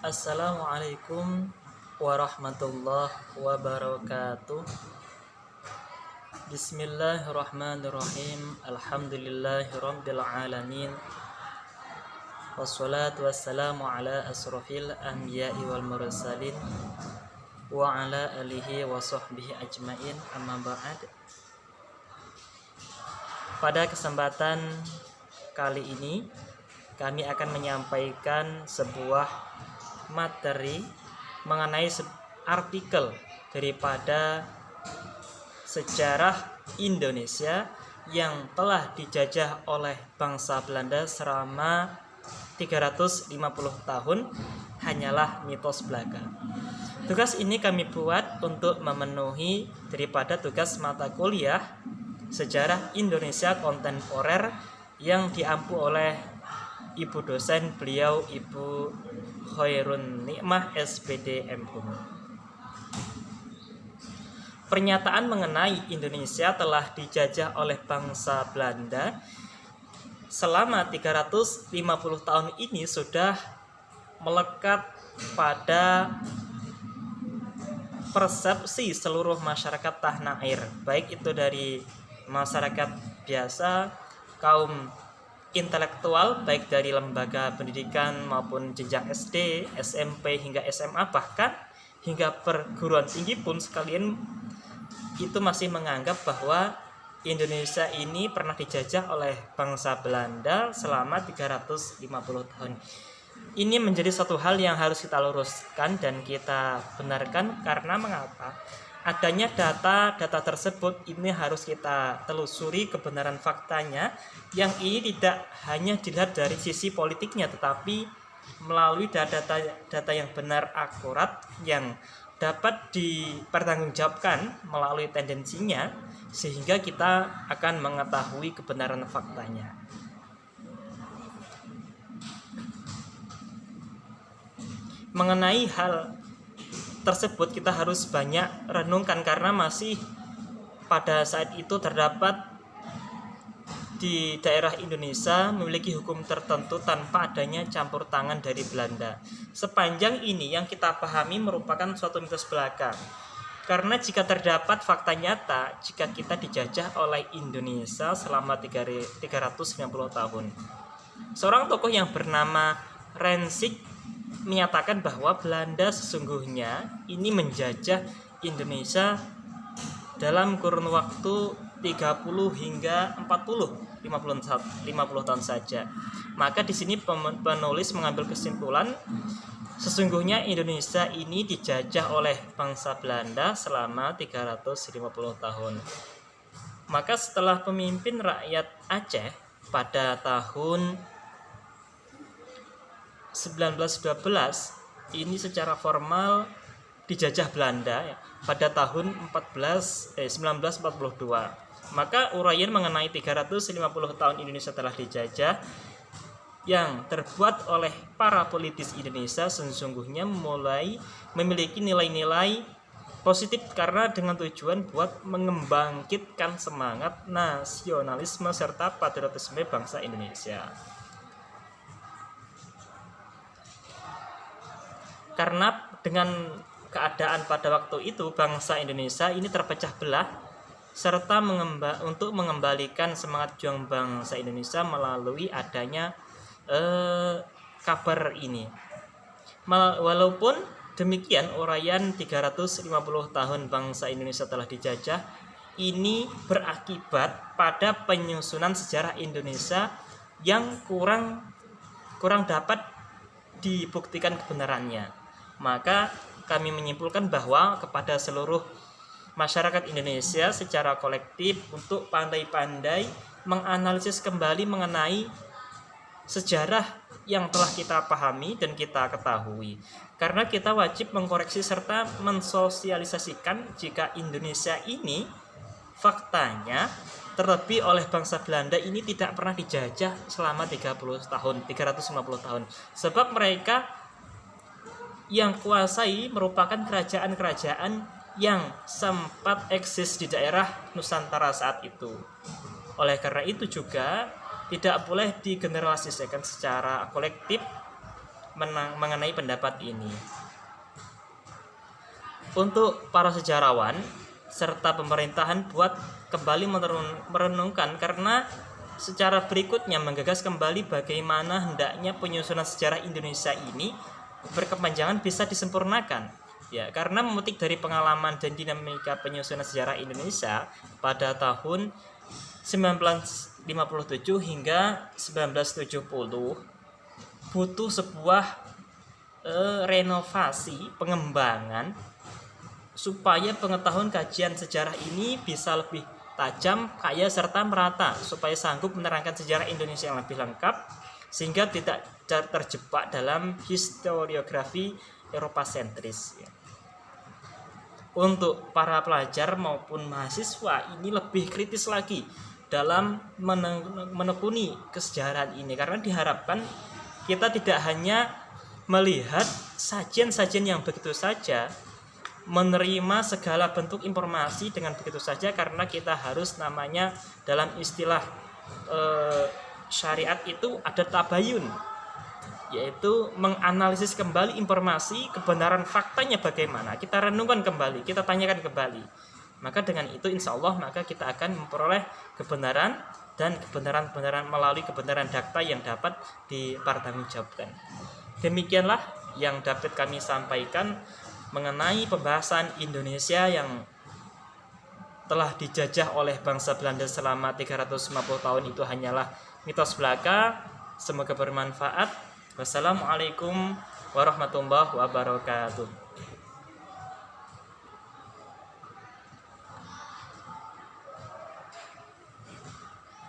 Assalamualaikum warahmatullahi wabarakatuh. Bismillahirrahmanirrahim. Alhamdulillahirabbil alamin. Wassalatu wassalamu ala asrofil anbiya'i wal mursalin wa ala alihi wa sahbihi ajmain, amma ba'd. Pada kesempatan kali ini kami akan menyampaikan sebuah materi mengenai artikel daripada sejarah Indonesia yang telah dijajah oleh bangsa Belanda selama 350 tahun hanyalah mitos belaka. Tugas ini kami buat untuk memenuhi daripada tugas mata kuliah Sejarah Indonesia Kontemporer yang diampu oleh Ibu dosen beliau, Ibu Khairun Nikmah SPD MHum. Pernyataan mengenai Indonesia telah dijajah oleh bangsa Belanda selama 350 tahun ini sudah melekat pada persepsi seluruh masyarakat tanah air, baik itu dari masyarakat biasa, kaum intelektual baik dari lembaga pendidikan maupun jenjang SD, SMP hingga SMA, bahkan hingga perguruan tinggi pun sekalian itu masih menganggap bahwa Indonesia ini pernah dijajah oleh bangsa Belanda selama 350 tahun. Ini menjadi satu hal yang harus kita luruskan dan kita benarkan karena mengapa? Adanya data tersebut ini harus kita telusuri kebenaran faktanya, yang ini tidak hanya dilihat dari sisi politiknya tetapi melalui data yang benar akurat yang dapat dipertanggungjawabkan melalui tendensinya, sehingga kita akan mengetahui kebenaran faktanya. Mengenai hal tersebut kita harus banyak renungkan karena masih pada saat itu terdapat di daerah Indonesia memiliki hukum tertentu tanpa adanya campur tangan dari Belanda. Sepanjang ini yang kita pahami merupakan suatu mitos belaka. Karena jika terdapat fakta nyata jika kita dijajah oleh Indonesia selama 350 tahun. Seorang tokoh yang bernama Rensik menyatakan bahwa Belanda sesungguhnya ini menjajah Indonesia dalam kurun waktu 30 hingga 50 tahun saja. Maka di sini penulis mengambil kesimpulan sesungguhnya Indonesia ini dijajah oleh bangsa Belanda selama 350 tahun. Maka setelah pemimpin rakyat Aceh pada tahun 1912 ini secara formal dijajah Belanda ya, pada tahun 1942. Maka uraian mengenai 350 tahun Indonesia telah dijajah yang terbuat oleh para politis Indonesia sesungguhnya mulai memiliki nilai-nilai positif karena dengan tujuan buat mengembangkitkan semangat nasionalisme serta patriotisme bangsa Indonesia. Karena dengan keadaan pada waktu itu bangsa Indonesia ini terpecah belah serta untuk mengembalikan semangat juang bangsa Indonesia melalui adanya kabar ini. Walaupun demikian uraian 350 tahun bangsa Indonesia telah dijajah ini berakibat pada penyusunan sejarah Indonesia yang kurang dapat dibuktikan kebenarannya. Maka kami menyimpulkan bahwa kepada seluruh masyarakat Indonesia secara kolektif untuk pandai-pandai menganalisis kembali mengenai sejarah yang telah kita pahami dan kita ketahui. Karena kita wajib mengkoreksi serta mensosialisasikan jika Indonesia ini faktanya terlebih oleh bangsa Belanda ini tidak pernah dijajah selama 350 tahun. Sebab mereka yang kuasai merupakan kerajaan-kerajaan yang sempat eksis di daerah Nusantara saat itu. Oleh karena itu juga tidak boleh digeneralisasikan secara kolektif mengenai pendapat ini. Untuk para sejarawan serta pemerintahan buat kembali merenungkan, karena secara berikutnya menggagas kembali bagaimana hendaknya penyusunan sejarah Indonesia ini berkepanjangan bisa disempurnakan. Ya, karena memetik dari pengalaman dan dinamika penyusunan sejarah Indonesia pada tahun 1957 hingga 1970 butuh sebuah renovasi, pengembangan supaya pengetahuan kajian sejarah ini bisa lebih tajam, kaya, serta merata, supaya sanggup menerangkan sejarah Indonesia yang lebih lengkap sehingga tidak terjebak dalam historiografi Eropa sentris. Untuk para pelajar maupun mahasiswa ini lebih kritis lagi dalam menekuni kesejarahan ini, karena diharapkan kita tidak hanya melihat sajian-sajian yang begitu saja, menerima segala bentuk informasi dengan begitu saja, karena kita harus namanya dalam istilah syariat itu ada tabayun, yaitu menganalisis kembali informasi, kebenaran faktanya bagaimana, kita renungkan kembali, kita tanyakan kembali. Maka dengan itu insya Allah maka kita akan memperoleh kebenaran dan kebenaran melalui kebenaran data yang dapat dipertanggungjawabkan. Demikianlah yang dapat kami sampaikan mengenai pembahasan Indonesia yang telah dijajah oleh bangsa Belanda selama 350 tahun itu hanyalah mitos belaka. Semoga bermanfaat. Wassalamualaikum warahmatullahi wabarakatuh.